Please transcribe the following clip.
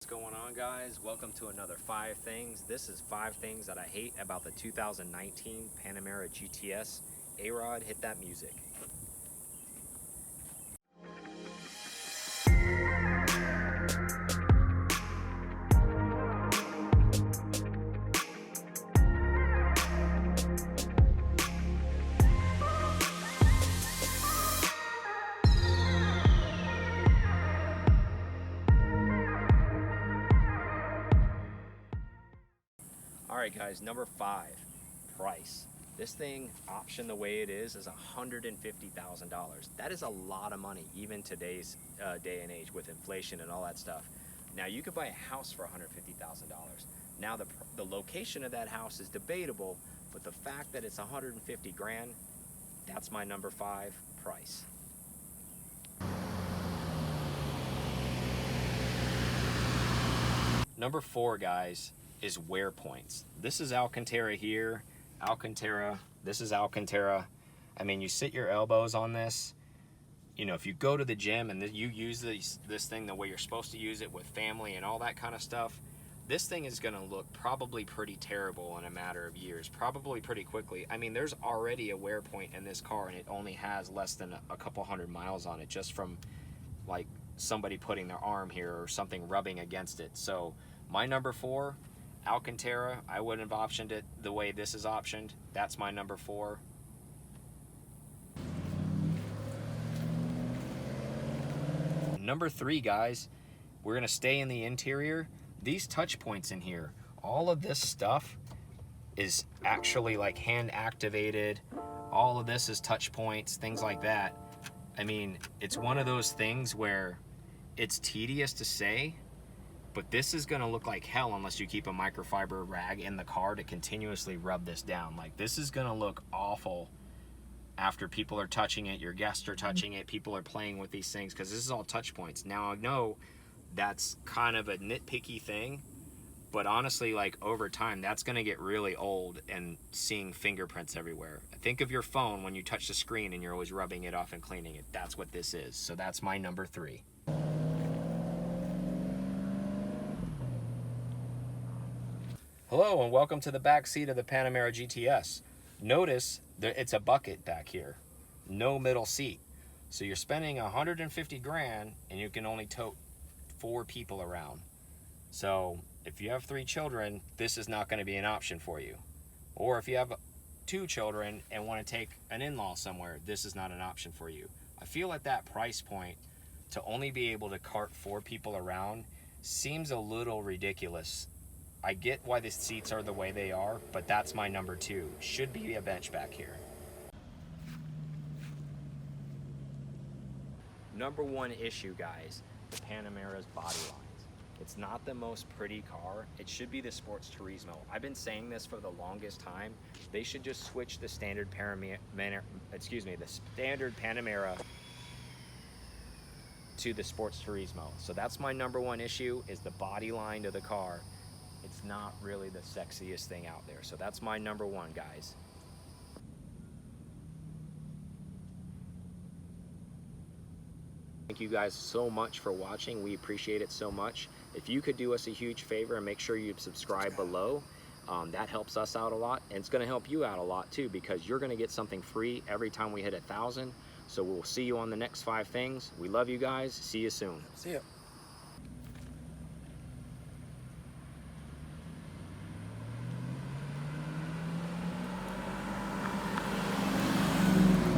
What's going on, guys? Welcome to another 5 things. This is 5 things that I hate about the 2019 Panamera GTS. A-Rod, hit that music. All right, guys, number 5, price. This thing, option the way it is $150,000. That is a lot of money, even today's day and age with inflation and all that stuff. Now, you could buy a house for $150,000. Now, the location of that house is debatable, but the fact that it's 150 grand, that's my number 5, price. Number 4, guys, is wear points. This is Alcantara here, Alcantara, this is Alcantara. I mean, you sit your elbows on this. You know, if you go to the gym and you use this thing the way you're supposed to use it with family and all that kind of stuff, this thing is gonna look probably pretty terrible in a matter of years, probably pretty quickly. I mean, there's already a wear point in this car and it only has less than a couple hundred miles on it, just from like somebody putting their arm here or something rubbing against it. So my number 4, Alcantara, I wouldn't have optioned it the way this is optioned. That's my number 4. Number 3, guys, we're gonna stay in the interior. These touch points in here, all of this stuff is actually like hand activated. All of this is touch points, things like that. I mean, it's one of those things where it's tedious to say, but this is gonna look like hell unless you keep a microfiber rag in the car to continuously rub this down. Like, this is gonna look awful after people are touching it, your guests are touching it, people are playing with these things, because this is all touch points. Now, I know that's kind of a nitpicky thing, but honestly, like, over time, that's gonna get really old and seeing fingerprints everywhere. Think of your phone when you touch the screen and you're always rubbing it off and cleaning it. That's what this is. So that's my number 3. Hello and welcome to the back seat of the Panamera GTS. Notice that it's a bucket back here, no middle seat. So you're spending 150 grand and you can only tote 4 people around. So if you have 3 children, this is not going to be an option for you. Or if you have 2 children and want to take an in-law somewhere, this is not an option for you. I feel at that price point, to only be able to cart 4 people around seems a little ridiculous. I get why the seats are the way they are, but that's my number 2. Should be a bench back here. Number 1 issue, guys, the Panamera's body lines. It's not the most pretty car. It should be the Sports Turismo. I've been saying this for the longest time. They should just switch the standard Panamera to the Sports Turismo. So that's my number 1 issue, is the body line of the car. It's not really the sexiest thing out there. So that's my number 1, guys. Thank you guys so much for watching. We appreciate it so much. If you could do us a huge favor and make sure you subscribe below, that helps us out a lot. And it's gonna help you out a lot too, because you're gonna get something free every time we hit 1,000. So we'll see you on the next 5 things. We love you guys. See you soon. See ya.